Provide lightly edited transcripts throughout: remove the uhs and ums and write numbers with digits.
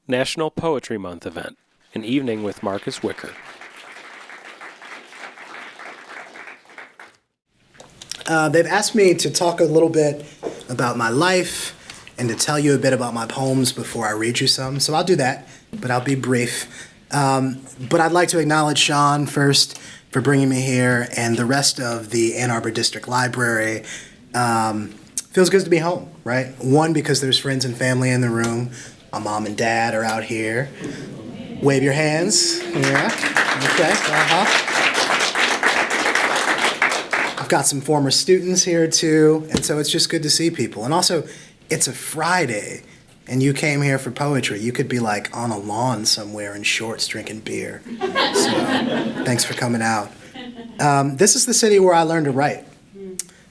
National Poetry Month event, an evening with Marcus Wicker. They've asked me to talk a little bit about my life and to tell you a bit about my poems before I read you some. So I'll do that, but I'll be brief. But I'd like to acknowledge Sean first for bringing me here and the rest of the Ann Arbor District Library. Feels good to be home, right? One, because there's friends and family in the room. My mom and dad are out here. Wave your hands. Yeah. Okay. I've got some former students here too, and so it's just good to see people. And also, it's a Friday, and you came here for poetry. You could be like on a lawn somewhere in shorts drinking beer. So thanks for coming out. This is the city where I learned to write.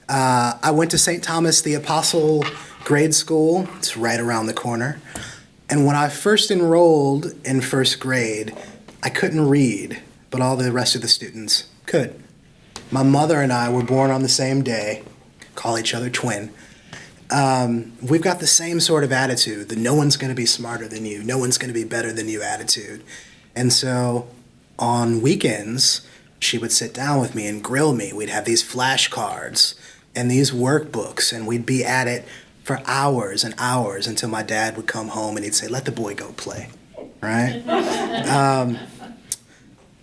I went to St. Thomas the Apostle grade school. It's right around the corner. And when I first enrolled in first grade, I couldn't read, but all the rest of the students could. My mother and I were born on the same day, call each other twin. We've got the same sort of attitude, the no one's going to be smarter than you, no one's going to be better than you attitude. And so on weekends, she would sit down with me and grill me. We'd have these flashcards and these workbooks, and we'd be at it for hours and hours until my dad would come home and he'd say, "Let the boy go play," right?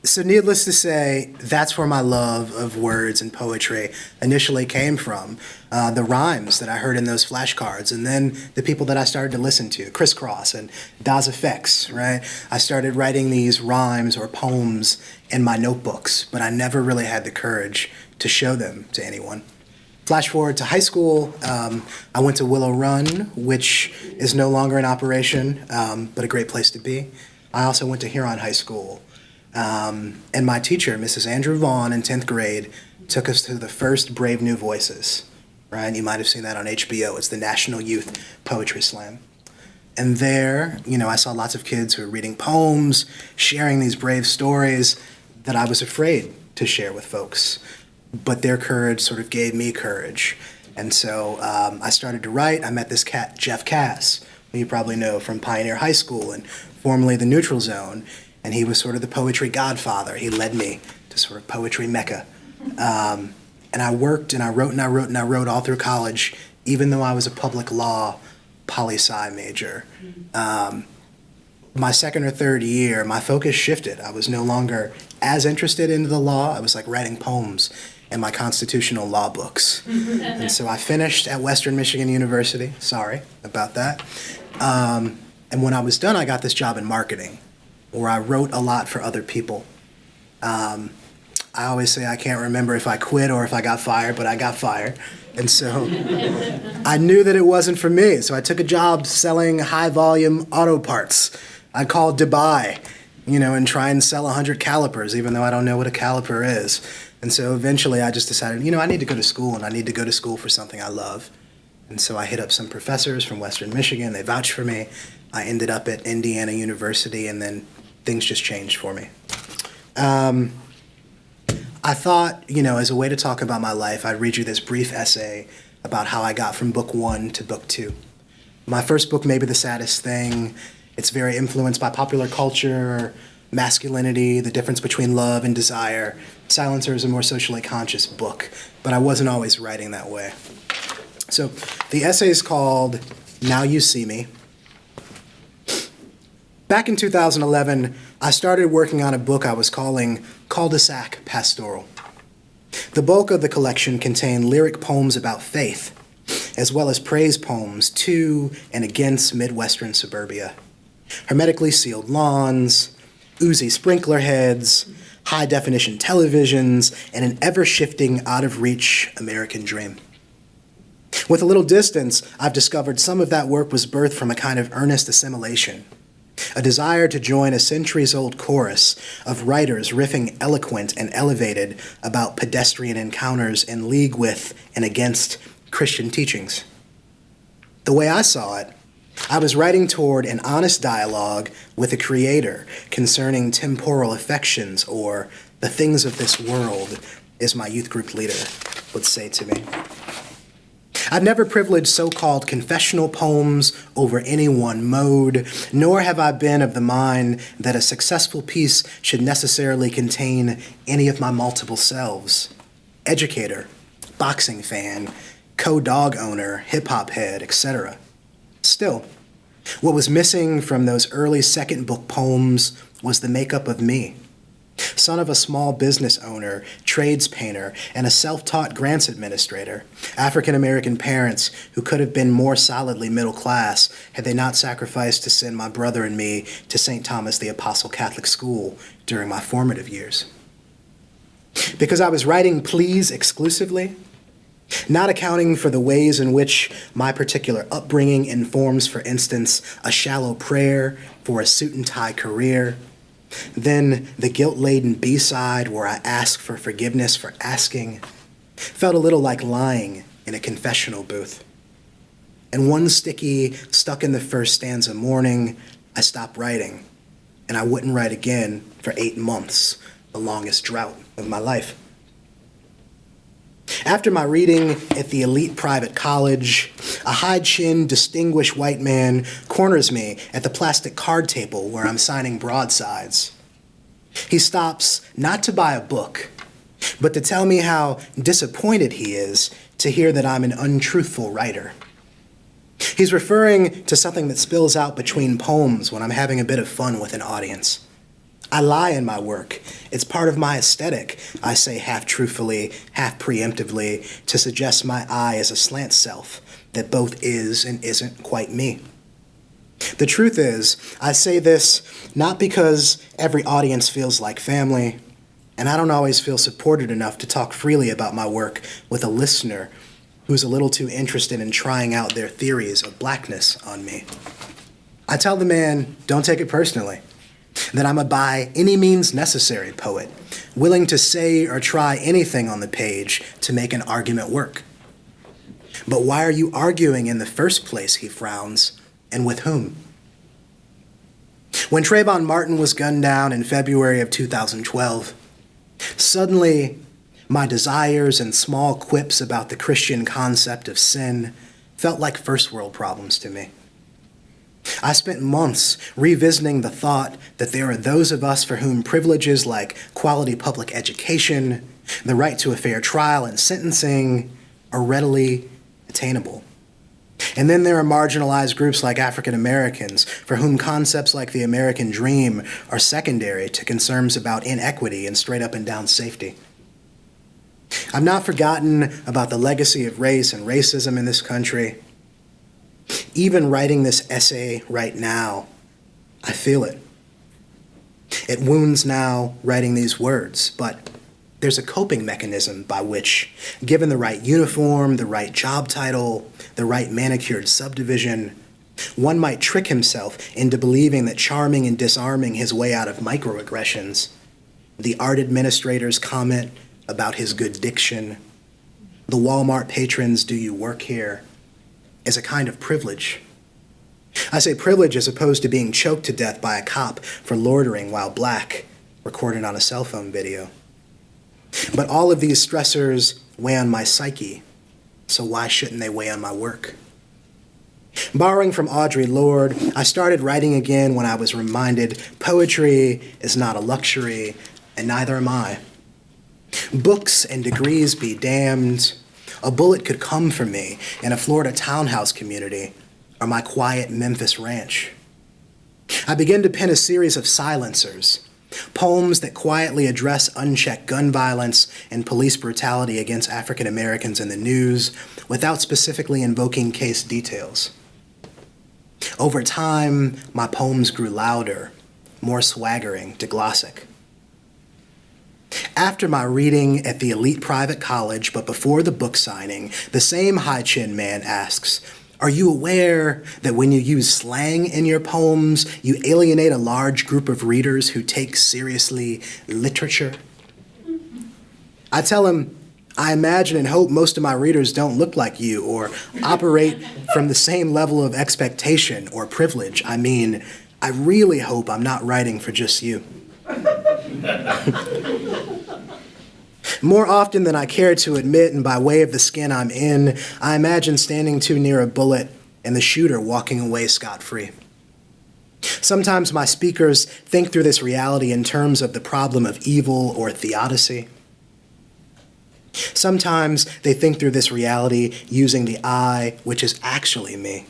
So needless to say, that's where my love of words and poetry initially came from. The rhymes that I heard in those flashcards, and then the people that I started to listen to, Crisscross and Das Effects, right? I started writing these rhymes or poems in my notebooks, but I never really had the courage to show them to anyone. Flash forward to high school, I went to Willow Run, which is no longer in operation, but a great place to be. I also went to Huron High School. And my teacher, Mrs. Andrew Vaughn, in 10th grade, took us to the first Brave New Voices, right? You might have seen that on HBO. It's the National Youth Poetry Slam. And there, I saw lots of kids who were reading poems, sharing these brave stories that I was afraid to share with folks. But their courage sort of gave me courage. And so I started to write. I met this cat, Jeff Cass, who you probably know from Pioneer High School and formerly the Neutral Zone. And he was sort of the poetry godfather. He led me to sort of poetry mecca. And I worked and I wrote and I wrote and I wrote all through college, even though I was a public law poli-sci major. My second or third year, my focus shifted. I was no longer as interested in the law. I was like writing poems in my constitutional law books. And so I finished at Western Michigan University. Sorry about that. And when I was done, I got this job in marketing, where I wrote a lot for other people. I always say I can't remember if I quit or if I got fired, but I got fired. And so I knew that it wasn't for me. So I took a job selling high-volume auto parts. I'd call Dubai, and try and sell 100 calipers, even though I don't know what a caliper is. And so eventually I just decided, I need to go to school, and I need to go to school for something I love. And so I hit up some professors from Western Michigan. They vouched for me. I ended up at Indiana University, and then things just changed for me. I thought, as a way to talk about my life, I'd read you this brief essay about how I got from book 1 to book 2. My first book may be the saddest thing. It's very influenced by popular culture, masculinity, the difference between love and desire. Silencer is a more socially conscious book, but I wasn't always writing that way. So the essay is called Now You See Me. Back in 2011, I started working on a book I was calling Cul-de-sac Pastoral. The bulk of the collection contained lyric poems about faith, as well as praise poems to and against Midwestern suburbia. Hermetically sealed lawns, oozy sprinkler heads, high-definition televisions, and an ever-shifting, out-of-reach American dream. With a little distance, I've discovered some of that work was birthed from a kind of earnest assimilation, a desire to join a centuries-old chorus of writers riffing eloquent and elevated about pedestrian encounters in league with and against Christian teachings. The way I saw it, I was writing toward an honest dialogue with a creator concerning temporal affections, or the things of this world, as my youth group leader would say to me. I've never privileged so-called confessional poems over any one mode, nor have I been of the mind that a successful piece should necessarily contain any of my multiple selves. Educator, boxing fan, co-dog owner, hip-hop head, etc. Still, what was missing from those early second book poems was the makeup of me. Son of a small business owner, trades painter, and a self-taught grants administrator, African-American parents who could have been more solidly middle class had they not sacrificed to send my brother and me to St. Thomas the Apostle Catholic School during my formative years. Because I was writing pleas exclusively, not accounting for the ways in which my particular upbringing informs, for instance, a shallow prayer for a suit and tie career, then the guilt-laden B-side where I ask for forgiveness for asking felt a little like lying in a confessional booth. And one sticky, stuck in the first stanza morning, I stopped writing, and I wouldn't write again for 8 months, the longest drought of my life. After my reading at the elite private college, a high-chinned, distinguished white man corners me at the plastic card table where I'm signing broadsides. He stops not to buy a book, but to tell me how disappointed he is to hear that I'm an untruthful writer. He's referring to something that spills out between poems when I'm having a bit of fun with an audience. I lie in my work. It's part of my aesthetic, I say half truthfully, half preemptively, to suggest my I is a slant self that both is and isn't quite me. The truth is, I say this not because every audience feels like family, and I don't always feel supported enough to talk freely about my work with a listener who's a little too interested in trying out their theories of blackness on me. I tell the man, don't take it personally, that I'm a by any means necessary poet, willing to say or try anything on the page to make an argument work. But why are you arguing in the first place, he frowns, and with whom? When Trayvon Martin was gunned down in February of 2012, suddenly my desires and small quips about the Christian concept of sin felt like first world problems to me. I spent months revisiting the thought that there are those of us for whom privileges like quality public education, the right to a fair trial and sentencing are readily attainable. And then there are marginalized groups like African Americans for whom concepts like the American dream are secondary to concerns about inequity and straight up and down safety. I've not forgotten about the legacy of race and racism in this country. Even writing this essay right now, I feel it. It wounds now writing these words, but there's a coping mechanism by which, given the right uniform, the right job title, the right manicured subdivision, one might trick himself into believing that charming and disarming his way out of microaggressions, the art administrator's comment about his good diction, the Walmart patron's "do you work here?" is a kind of privilege. I say privilege as opposed to being choked to death by a cop for loitering while black, recorded on a cell phone video. But all of these stressors weigh on my psyche, so why shouldn't they weigh on my work? Borrowing from Audre Lorde, I started writing again when I was reminded poetry is not a luxury, and neither am I. Books and degrees be damned. A bullet could come for me in a Florida townhouse community or my quiet Memphis ranch. I began to pen a series of silencers, poems that quietly address unchecked gun violence and police brutality against African Americans in the news without specifically invoking case details. Over time, my poems grew louder, more swaggering, diglossic. After my reading at the elite private college, but before the book signing, the same high-chin man asks, "Are you aware that when you use slang in your poems, you alienate a large group of readers who take seriously literature?" I tell him, I imagine and hope most of my readers don't look like you or operate from the same level of expectation or privilege. I mean, I really hope I'm not writing for just you. More often than I care to admit, and by way of the skin I'm in, I imagine standing too near a bullet and the shooter walking away scot-free. Sometimes my speakers think through this reality in terms of the problem of evil or theodicy. Sometimes they think through this reality using the I, which is actually me.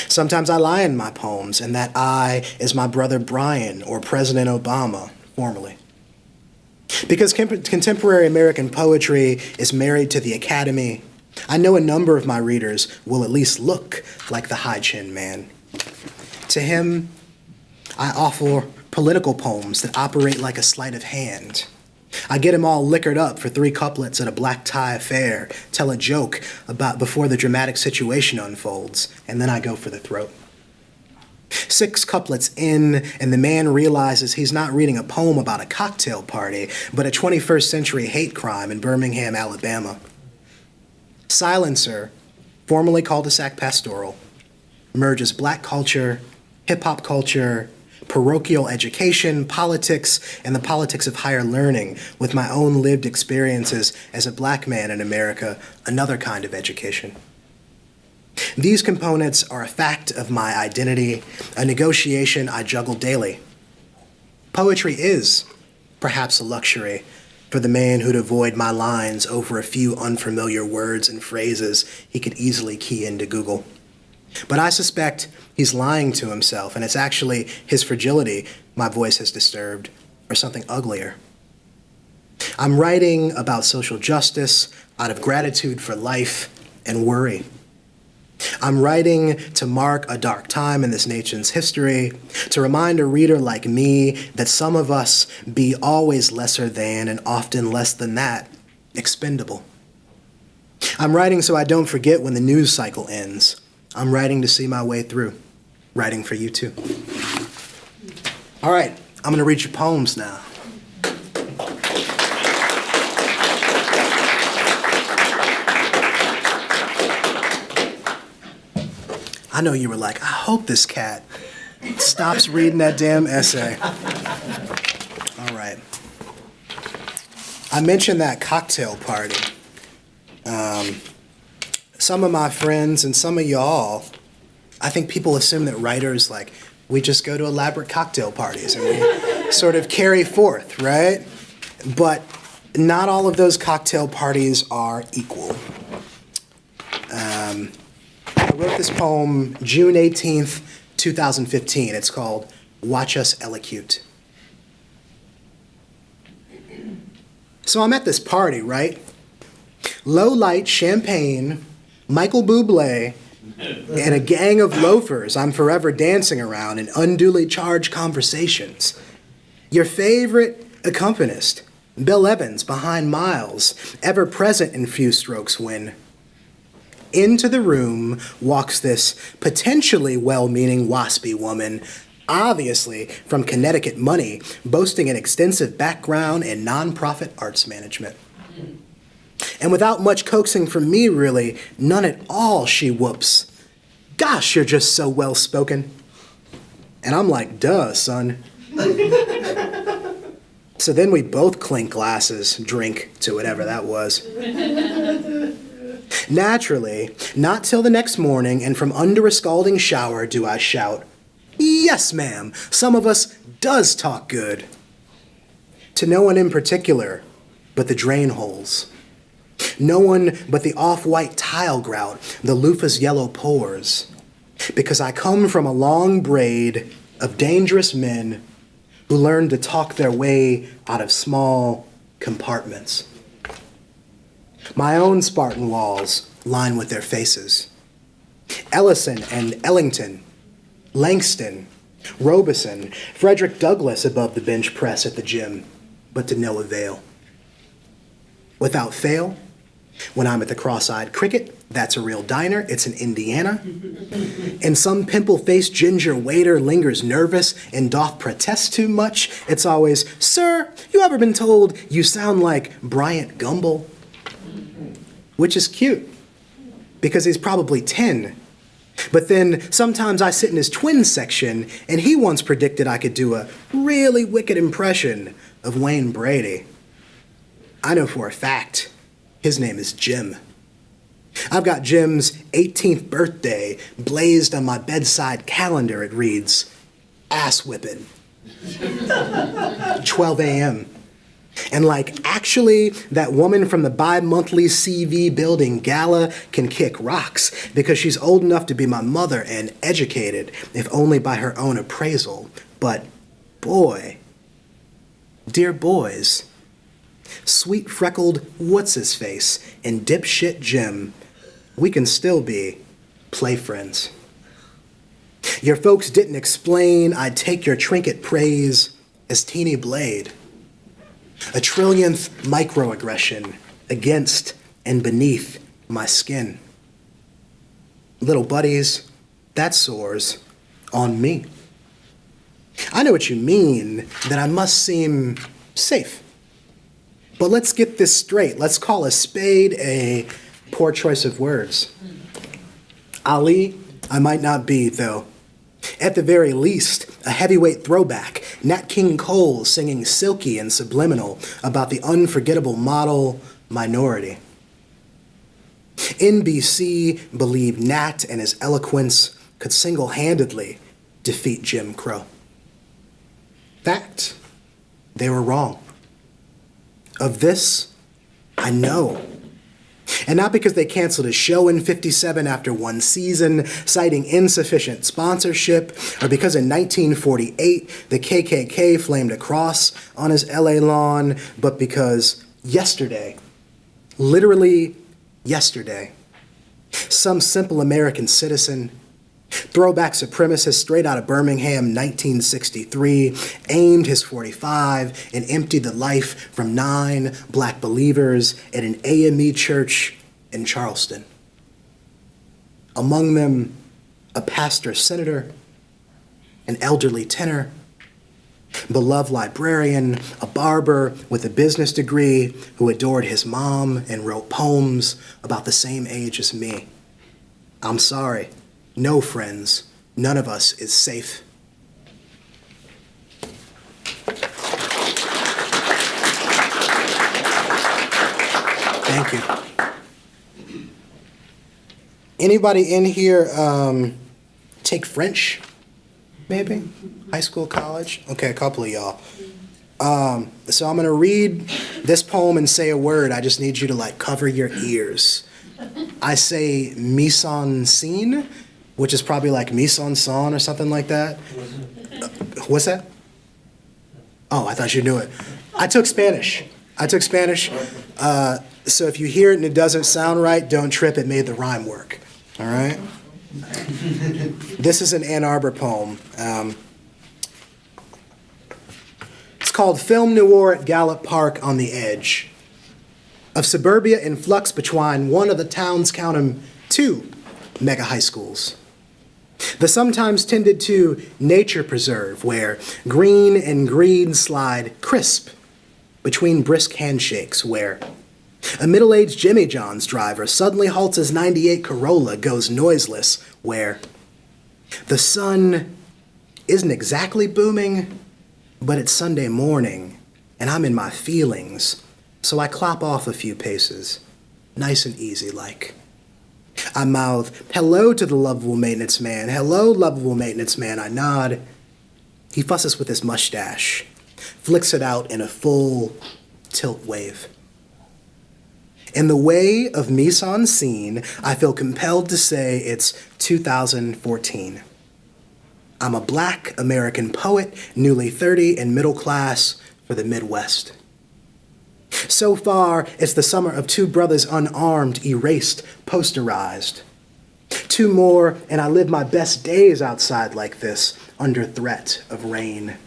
Sometimes I lie in my poems, and that I is my brother Brian or President Obama, formerly. Because contemporary American poetry is married to the Academy, I know a number of my readers will at least look like the high-chin man. To him, I offer political poems that operate like a sleight of hand. I get him all liquored up for 3 couplets at a black tie affair, tell a joke about before the dramatic situation unfolds, and then I go for the throat. 6 couplets in, and the man realizes he's not reading a poem about a cocktail party, but a 21st century hate crime in Birmingham, Alabama. Silencer, formerly cul-de-sac pastoral, merges black culture, hip-hop culture, parochial education, politics, and the politics of higher learning with my own lived experiences as a black man in America, another kind of education. These components are a fact of my identity, a negotiation I juggle daily. Poetry is perhaps a luxury for the man who'd avoid my lines over a few unfamiliar words and phrases he could easily key into Google. But I suspect he's lying to himself, and it's actually his fragility my voice has disturbed, or something uglier. I'm writing about social justice out of gratitude for life and worry. I'm writing to mark a dark time in this nation's history, to remind a reader like me that some of us be always lesser than, and often less than that, expendable. I'm writing so I don't forget when the news cycle ends. I'm writing to see my way through, writing for you too. All right, I'm gonna read your poems now. I know you were like, I hope this cat stops reading that damn essay. All right. I mentioned that cocktail party. Some of my friends and some of y'all, I think people assume that writers, like, we just go to elaborate cocktail parties and we sort of carry forth, right? But not all of those cocktail parties are equal. I wrote this poem June 18th, 2015. It's called Watch Us Elocute. So I'm at this party, right? Low light champagne, Michael Bublé, and a gang of loafers I'm forever dancing around in unduly charged conversations. Your favorite accompanist, Bill Evans behind Miles, ever present in few strokes when. Into the room walks this potentially well-meaning waspy woman, obviously from Connecticut money, boasting an extensive background in nonprofit arts management. And without much coaxing from me, really, none at all, she whoops. Gosh, you're just so well-spoken. And I'm like, duh, son. So then we both clink glasses, drink to whatever that was. Naturally, not till the next morning and from under a scalding shower do I shout, yes, ma'am, some of us does talk good. To no one in particular, but the drain holes. No one but the off-white tile grout, the loofah's yellow pores. Because I come from a long braid of dangerous men who learned to talk their way out of small compartments. My own Spartan walls line with their faces. Ellison and Ellington, Langston, Robeson, Frederick Douglass above the bench press at the gym, but to no avail. Without fail, when I'm at the Cross-Eyed Cricket, that's a real diner, it's in Indiana, and some pimple-faced ginger waiter lingers nervous and doth protest too much, it's always, sir, you ever been told you sound like Bryant Gumbel? Which is cute, because he's probably 10. But then sometimes I sit in his twin section, and he once predicted I could do a really wicked impression of Wayne Brady. I know for a fact his name is Jim. I've got Jim's 18th birthday blazed on my bedside calendar. It reads, ass whipping, 12 a.m. And like, actually, that woman from the bi-monthly CV building gala can kick rocks because she's old enough to be my mother and educated, if only by her own appraisal. But boy, dear boys, sweet freckled what's-his-face and dipshit Jim, we can still be play friends. Your folks didn't explain I'd take your trinket praise as teeny blade, a trillionth microaggression against and beneath my skin. Little buddies, that soars on me. I know what you mean, that I must seem safe. But let's get this straight. Let's call a spade a poor choice of words. Ali, I might not be, though. At the very least, a heavyweight throwback, Nat King Cole singing silky and subliminal about the unforgettable model minority. NBC believed Nat and his eloquence could single-handedly defeat Jim Crow. Fact, they were wrong. Of this, I know. And not because they canceled his show in 57 after one season, citing insufficient sponsorship, or because in 1948 the KKK flamed a cross on his LA lawn, but because yesterday, literally yesterday, some simple American citizen, throwback supremacist straight out of Birmingham, 1963, aimed his .45 and emptied the life from 9 black believers at an AME church in Charleston. Among them, a pastor senator, an elderly tenor, beloved librarian, a barber with a business degree who adored his mom and wrote poems about the same age as me. I'm sorry. No, friends, none of us is safe. Thank you. Anybody in here take French? Maybe? High school, college? Okay, a couple of y'all. So I'm gonna read this poem and say a word. I just need you to cover your ears. I say mise en scene, which is probably like mise en scène or something like that. What's that? Oh, I thought you knew it. I took Spanish. So if you hear it and it doesn't sound right, don't trip. It made the rhyme work. All right? This is an Ann Arbor poem. It's called Film Noir at Gallup Park on the Edge. Of suburbia in flux between one of the town's, count 'em, 2 mega high schools. The sometimes tended to nature preserve, where green and green slide crisp between brisk handshakes, where a middle-aged Jimmy John's driver suddenly halts his '98 Corolla, goes noiseless, where the sun isn't exactly booming, but it's Sunday morning, and I'm in my feelings, so I clop off a few paces, nice and easy like. I mouth, hello to the lovable maintenance man. Hello, lovable maintenance man. I nod. He fusses with his mustache, flicks it out in a full tilt wave. In the way of mise en scene, I feel compelled to say it's 2014. I'm a black American poet, newly 30 and middle class for the Midwest. So far, it's the summer of 2 brothers unarmed, erased, posterized. 2 more, and I live my best days outside like this, under threat of rain.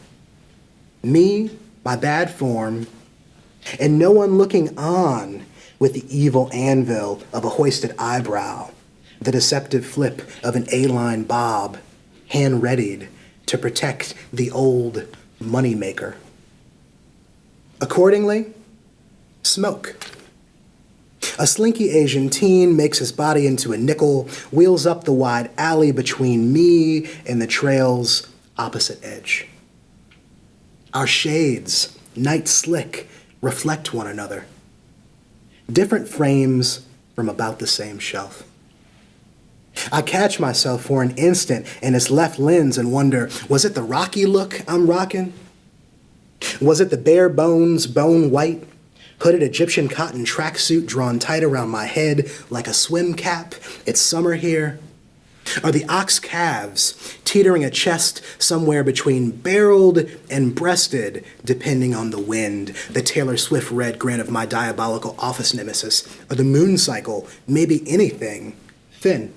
Me, my bad form, and no one looking on with the evil anvil of a hoisted eyebrow, the deceptive flip of an A-line bob, hand-readied to protect the old moneymaker. Accordingly, smoke. A slinky Asian teen makes his body into a nickel, wheels up the wide alley between me and the trail's opposite edge. Our shades, night slick, reflect one another. different frames from about the same shelf. I catch myself for an instant in its left lens and wonder, was it the rocky look I'm rocking? Was it the bare bones, bone white, hooded Egyptian cotton tracksuit drawn tight around my head like a swim cap? It's summer here. Are the ox calves teetering a chest somewhere between barreled and breasted, depending on the wind, the Taylor Swift red grin of my diabolical office nemesis, or the moon cycle, maybe anything, thin?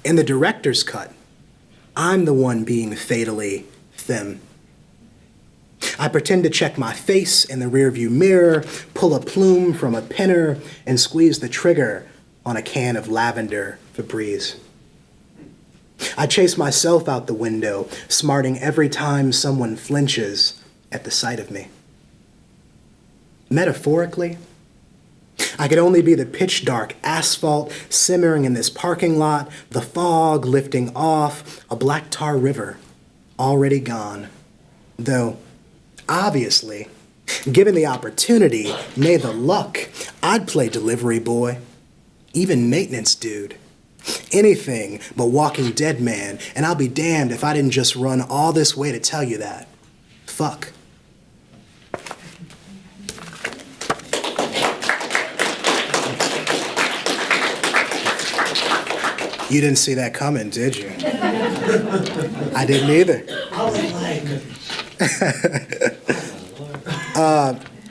In the director's cut, I'm the one being fatally thin. I pretend to check my face in the rearview mirror, pull a plume from a pinner, and squeeze the trigger on a can of lavender Febreze. I chase myself out the window, smarting every time someone flinches at the sight of me. Metaphorically, I could only be the pitch dark asphalt simmering in this parking lot, the fog lifting off, a black tar river already gone. Though, obviously, given the opportunity, nay the luck, I'd play delivery boy, even maintenance dude. Anything but Walking Dead man, and I'll be damned if I didn't just run all this way to tell you that. Fuck. You didn't see that coming, did you? I didn't either.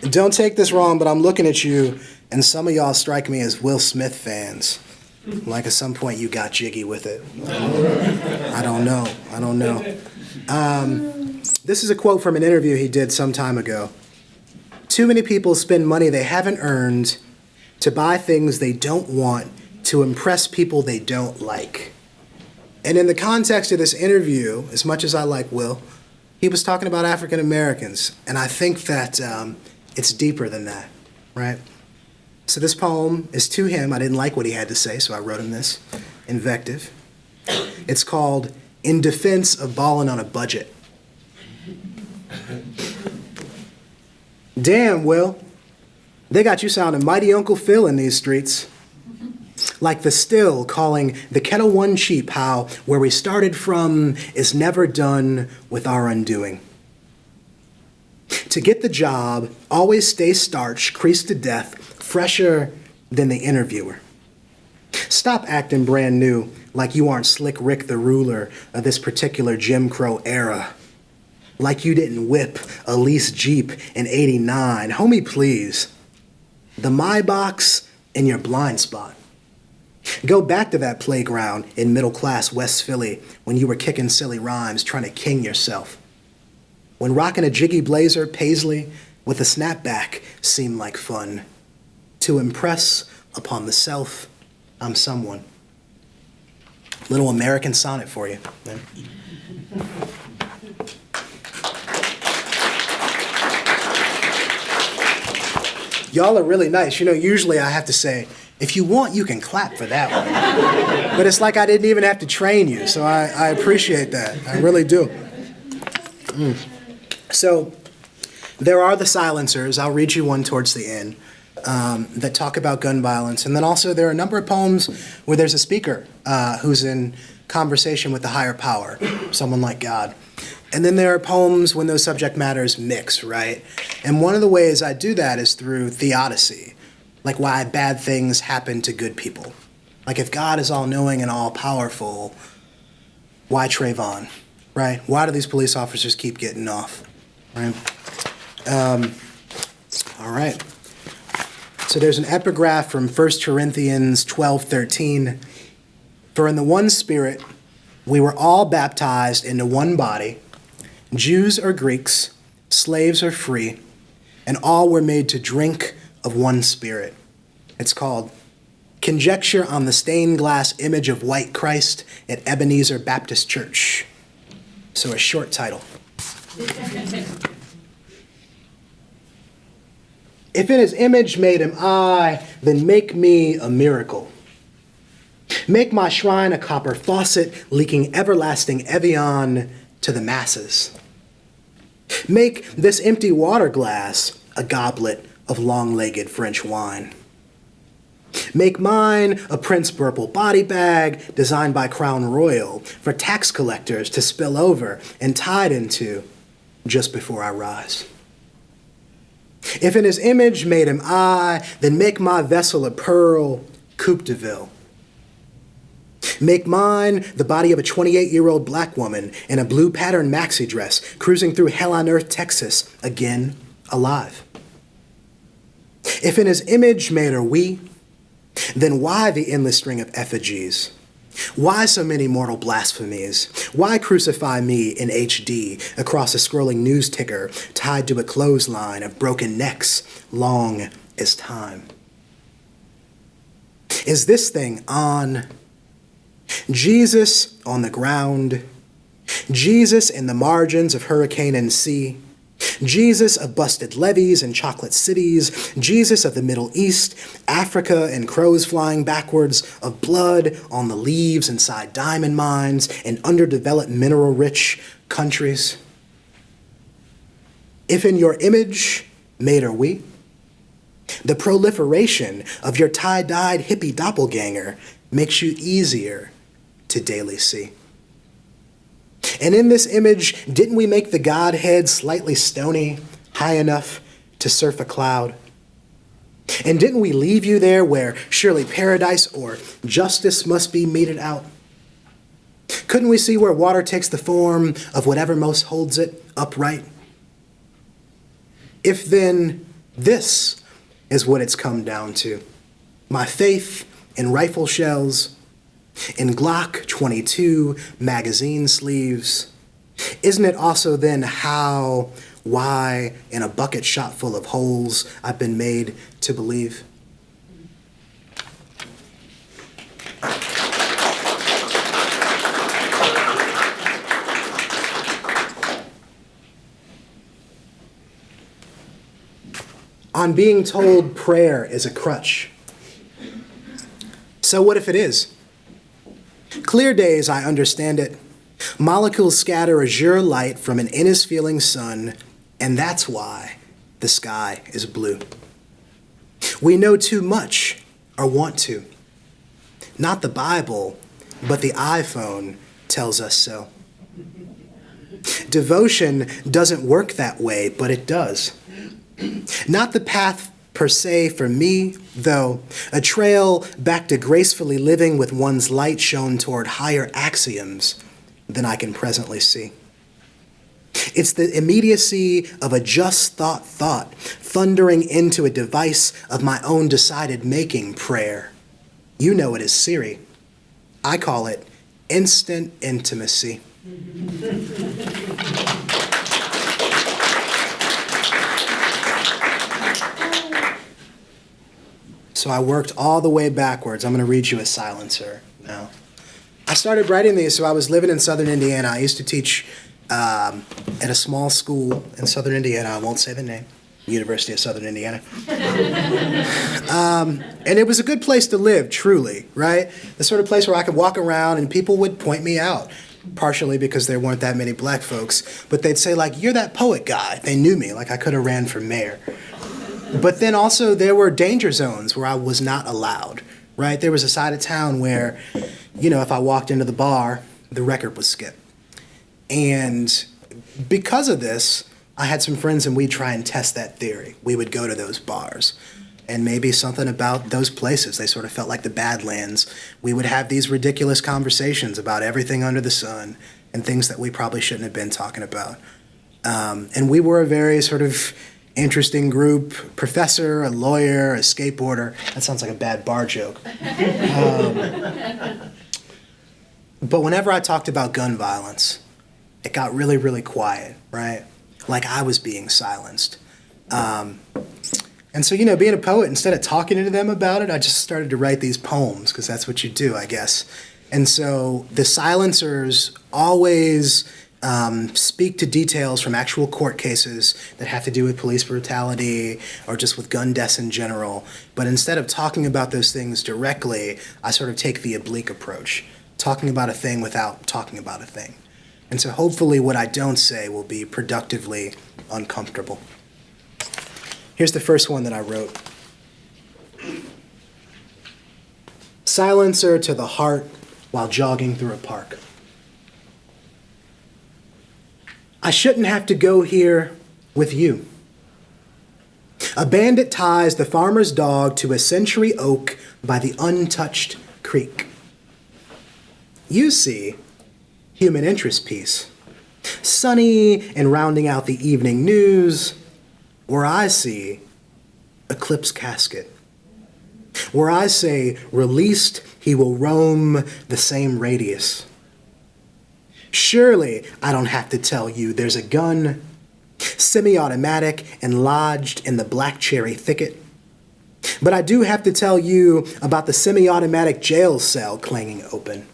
Don't take this wrong, but I'm looking at you, and some of y'all strike me as Will Smith fans. Like at some point you got jiggy with it. I don't know. This is a quote from an interview he did some time ago. Too many people spend money they haven't earned to buy things they don't want to impress people they don't like. And in the context of this interview, as much as I like Will, he was talking about African Americans. And I think that it's deeper than that, right? So this poem is to him. I didn't like what he had to say, so I wrote him this invective. It's called In Defense of Ballin on a Budget. Damn, Will, they got you sounding mighty Uncle Phil in these streets. Like the still calling the kettle one cheap, how where we started from is never done with our undoing. To get the job, always stay starched, creased to death, fresher than the interviewer. Stop acting brand new like you aren't Slick Rick the ruler of this particular Jim Crow era. Like you didn't whip a leased Jeep in '89. Homie, please. The My Box in your blind spot. Go back to that playground in middle-class West Philly when you were kicking silly rhymes trying to king yourself. When rocking a jiggy blazer, paisley, with a snapback seemed like fun. To impress upon the self, I'm someone. Little American sonnet for you. Man. Y'all are really nice. You know, usually I have to say, if you want, you can clap for that one. But it's like I didn't even have to train you, so I appreciate that. I really do. So there are the silencers. I'll read you one towards the end that talk about gun violence. And then also there are a number of poems where there's a speaker who's in conversation with the higher power, someone like God. And then there are poems when those subject matters mix, right? And one of the ways I do that is through theodicy, like why bad things happen to good people. Like if God is all-knowing and all-powerful, why Trayvon, right? Why do these police officers keep getting off, right? All right. So there's an epigraph from 1 Corinthians 12:13. For in the one Spirit we were all baptized into one body, Jews or Greeks, slaves or free, and all were made to drink of one Spirit. It's called Conjecture on the Stained Glass Image of White Christ at Ebenezer Baptist Church. So a short title. If in his image made him I, then make me a miracle. Make my shrine a copper faucet, leaking everlasting Evian to the masses. Make this empty water glass a goblet of long-legged French wine. Make mine a Prince Burple body bag designed by Crown Royal for tax collectors to spill over and tide into just before I rise. If in his image made him I, then make my vessel a pearl coupe de ville. Make mine the body of a 28-year-old black woman in a blue pattern maxi dress cruising through hell on earth, Texas, again alive. If in his image made her we, then why the endless string of effigies? Why so many mortal blasphemies? Why crucify me in HD across a scrolling news ticker tied to a clothesline of broken necks long as time? Is this thing on? Jesus on the ground, Jesus in the margins of hurricane and sea, Jesus of busted levees and chocolate cities, Jesus of the Middle East, Africa and crows flying backwards, of blood on the leaves inside diamond mines and underdeveloped mineral-rich countries. If in your image made are we, the proliferation of your tie-dyed hippie doppelganger makes you easier to daily see. And in this image, didn't we make the Godhead slightly stony, high enough to surf a cloud? And didn't we leave you there where surely paradise or justice must be meted out? Couldn't we see where water takes the form of whatever most holds it upright? If then this is what it's come down to, my faith in rifle shells, in Glock 22 magazine sleeves, isn't it also then how, why, in a bucket shot full of holes I've been made to believe? On being told prayer is a crutch. So what if it is? Clear days, I understand it. Molecules scatter azure light from an Innis-feeling sun, and that's why the sky is blue. We know too much, or want to. Not the Bible, but the iPhone tells us so. Devotion doesn't work that way, but it does. Not the path per se for me, though, a trail back to gracefully living with one's light shown toward higher axioms than I can presently see. It's the immediacy of a just thought thundering into a device of my own decided making prayer. You know it as Siri. I call it instant intimacy. So I worked all the way backwards. I'm going to read you a silencer now. I started writing these, so I was living in southern Indiana. I used to teach at a small school in southern Indiana. I won't say the name. University of Southern Indiana. And it was a good place to live, truly, right? The sort of place where I could walk around and people would point me out, partially because there weren't that many black folks. But they'd say, like, you're that poet guy. They knew me, like I could have ran for mayor. But then also there were danger zones where I was not allowed, right? There was a side of town where, you know, if I walked into the bar, the record would skip. And because of this, I had some friends and we'd try and test that theory. We would go to those bars. And maybe something about those places, they sort of felt like the Badlands. We would have these ridiculous conversations about everything under the sun and things that we probably shouldn't have been talking about. And we were a very sort of interesting group, professor, a lawyer, a skateboarder. That sounds like a bad bar joke. But whenever I talked about gun violence, it got really, really quiet, right? Like I was being silenced. And so, you know, being a poet, instead of talking to them about it, I just started to write these poems, because that's what you do, I guess. And so the silencers always speak to details from actual court cases that have to do with police brutality or just with gun deaths in general. But instead of talking about those things directly, I sort of take the oblique approach, talking about a thing without talking about a thing. And so hopefully what I don't say will be productively uncomfortable. Here's the first one that I wrote. Silencer to the heart while jogging through a park. I shouldn't have to go here with you. A bandit ties the farmer's dog to a century oak by the untouched creek. You see, human interest piece. Sunny and rounding out the evening news, where I see eclipse casket. Where I say, released, he will roam the same radius. Surely I don't have to tell you there's a gun, semi-automatic and lodged in the black cherry thicket. But I do have to tell you about the semi-automatic jail cell clanging open.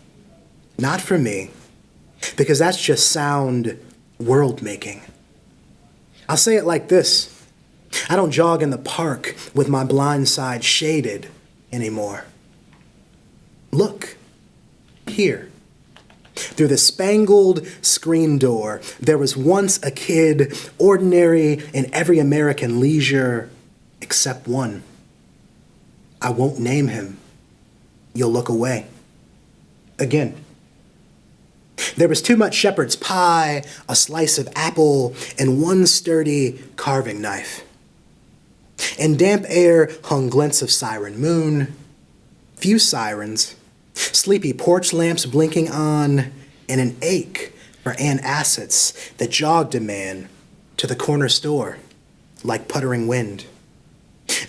Not for me, because that's just sound world-making. I'll say it like this. I don't jog in the park with my blind side shaded anymore. Look, here. Through the spangled screen door, there was once a kid, ordinary in every American leisure, except one. I won't name him. You'll look away. Again. There was too much shepherd's pie, a slice of apple, and one sturdy carving knife. In damp air hung glints of siren moon, few sirens, sleepy porch lamps blinking on, and an ache for antacids that jogged a man to the corner store like puttering wind.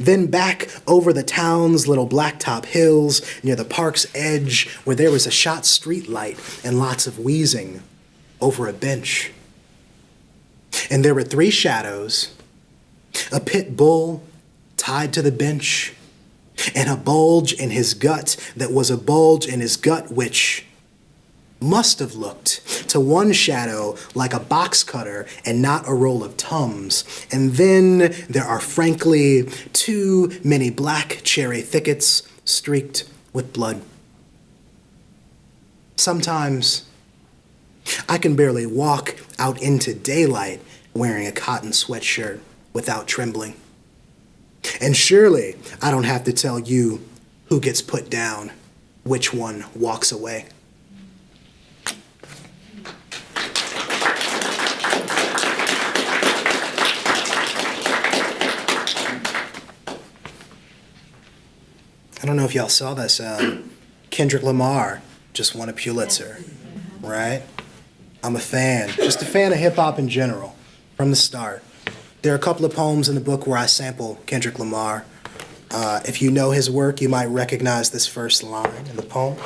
Then back over the town's little blacktop hills near the park's edge where there was a shot street light and lots of wheezing over a bench. And there were three shadows, a pit bull tied to the bench, and a bulge in his gut that was a bulge in his gut which must have looked to one shadow like a box cutter and not a roll of Tums. And then there are frankly too many black cherry thickets streaked with blood. Sometimes I can barely walk out into daylight wearing a cotton sweatshirt without trembling. And surely I don't have to tell you who gets put down, which one walks away. I don't know if y'all saw this. Kendrick Lamar just won a Pulitzer, right? I'm a fan, just a fan of hip hop in general, from the start. There are a couple of poems in the book where I sample Kendrick Lamar. If you know his work, you might recognize this first line in the poem.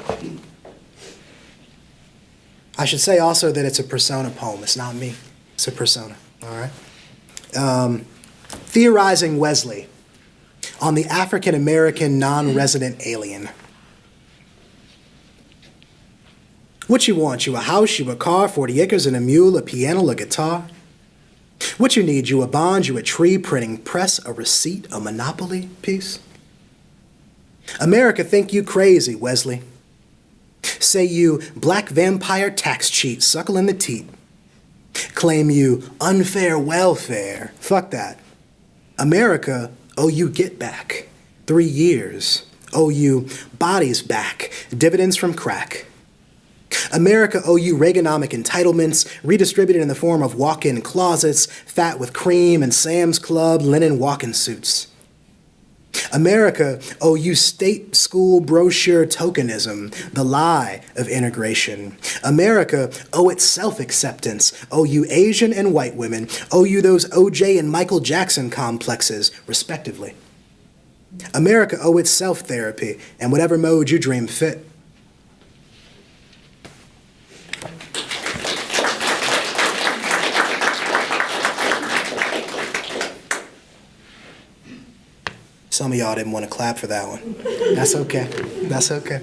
I should say also that it's a persona poem. It's not me. It's a persona, all right? Theorizing Wesley on the African-American non-resident alien. What you want? You a house, you a car, 40 acres and a mule, a piano, a guitar? What you need? You a bond, you a tree, printing press, a receipt, a monopoly piece? America think you crazy, Wesley. Say you black vampire tax cheat, suckle in the teat. Claim you unfair welfare. Fuck that. America owe you get back. 3 years. Owe you bodies back. Dividends from crack. America owe you Reaganomic entitlements redistributed in the form of walk-in closets, fat with cream and Sam's Club linen walking suits. America owe you state school brochure tokenism, the lie of integration. America owe its self-acceptance, owe you Asian and white women, owe you those OJ and Michael Jackson complexes, respectively. America owe its self-therapy and whatever mode you dream fit. Some of y'all didn't want to clap for that one. That's okay. That's okay.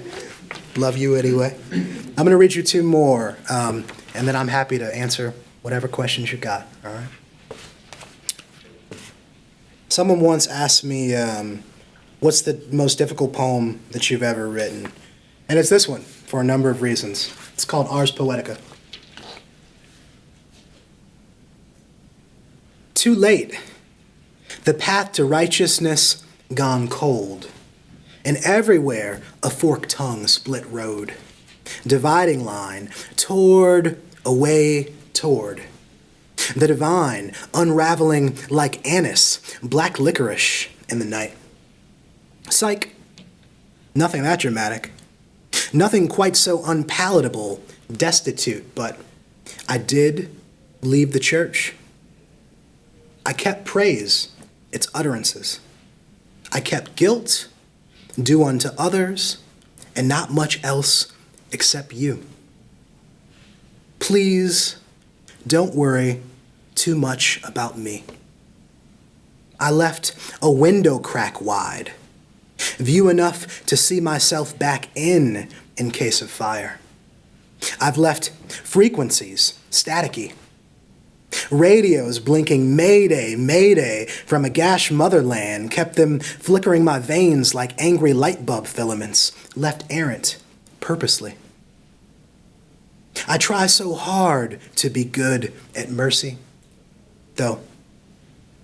Love you anyway. I'm going to read you two more, and then I'm happy to answer whatever questions you got, all right? Someone once asked me, what's the most difficult poem that you've ever written? And it's this one, for a number of reasons. It's called Ars Poetica. Too late. The path to righteousness gone cold, and everywhere a forked tongue split road, dividing line toward, away toward. The divine unraveling like anise, black licorice in the night. Psych, nothing that dramatic, nothing quite so unpalatable, destitute, but I did leave the church. I kept praise, its utterances. I kept guilt, do unto others, and not much else except you. Please don't worry too much about me. I left a window crack wide, view enough to see myself back in case of fire. I've left frequencies staticky, radios blinking Mayday, Mayday from a gash motherland, kept them flickering my veins like angry light bulb filaments, left errant purposely. I try so hard to be good at mercy, though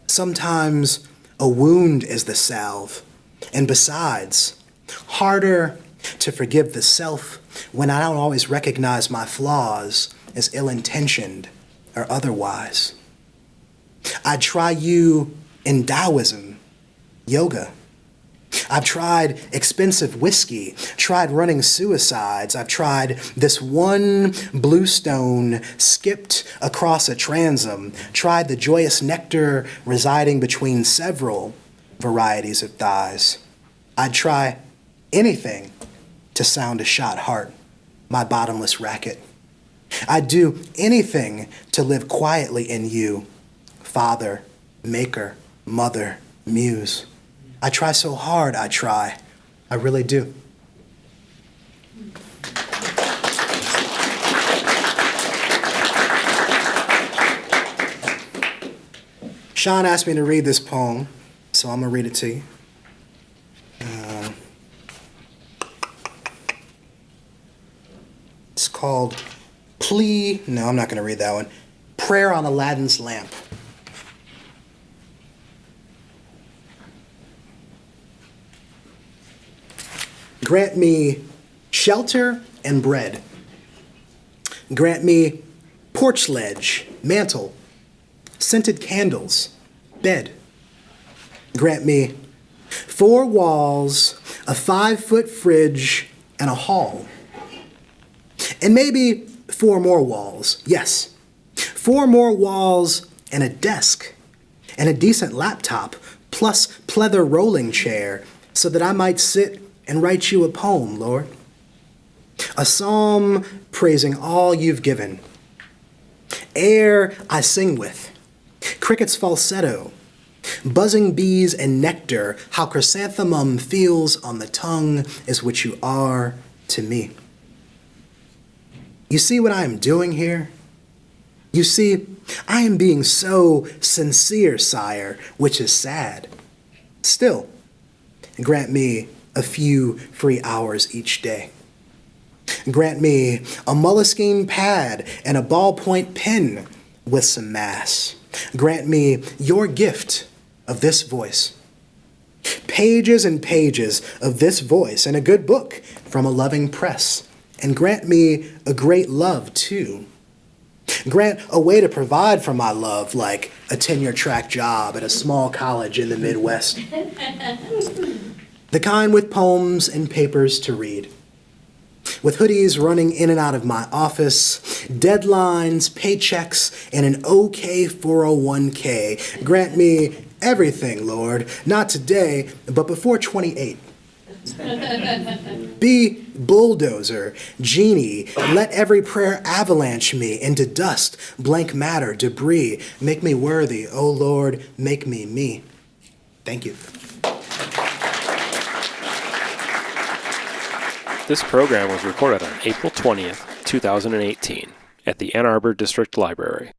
sometimes a wound is the salve, and besides, harder to forgive the self when I don't always recognize my flaws as ill-intentioned or otherwise. I try you in Taoism, yoga. I've tried expensive whiskey, tried running suicides. I've tried this one blue stone skipped across a transom, tried the joyous nectar residing between several varieties of thighs. I'd try anything to sound a shot heart, my bottomless racket. I'd do anything to live quietly in you, Father, Maker, Mother, Muse. I try so hard, I try. I really do. Sean asked me to read this poem, so I'm going to read it to you. It's called No, I'm not going to read that one. Prayer on Aladdin's Lamp. Grant me shelter and bread. Grant me porch ledge, mantle, scented candles, bed. Grant me 4 walls, a 5-foot fridge, and a hall. And maybe 4 more walls, yes. 4 more walls and a desk, and a decent laptop, plus pleather rolling chair, so that I might sit and write you a poem, Lord. A psalm praising all you've given. Air I sing with, crickets falsetto, buzzing bees and nectar, how chrysanthemum feels on the tongue is what you are to me. You see what I am doing here? You see, I am being so sincere, sire, which is sad. Still, grant me a few free hours each day. Grant me a moleskine pad and a ballpoint pen with some mass. Grant me your gift of this voice. Pages and pages of this voice and a good book from a loving press. And grant me a great love, too. Grant a way to provide for my love, like a tenure-track job at a small college in the Midwest. The kind with poems and papers to read. With hoodies running in and out of my office, deadlines, paychecks, and an okay 401k. Grant me everything, Lord, not today, but before 28. Be bulldozer, genie, let every prayer avalanche me into dust, blank matter, debris. Make me worthy, O Lord, make me me. Thank you. This program was recorded on April 20th, 2018 at the Ann Arbor District Library.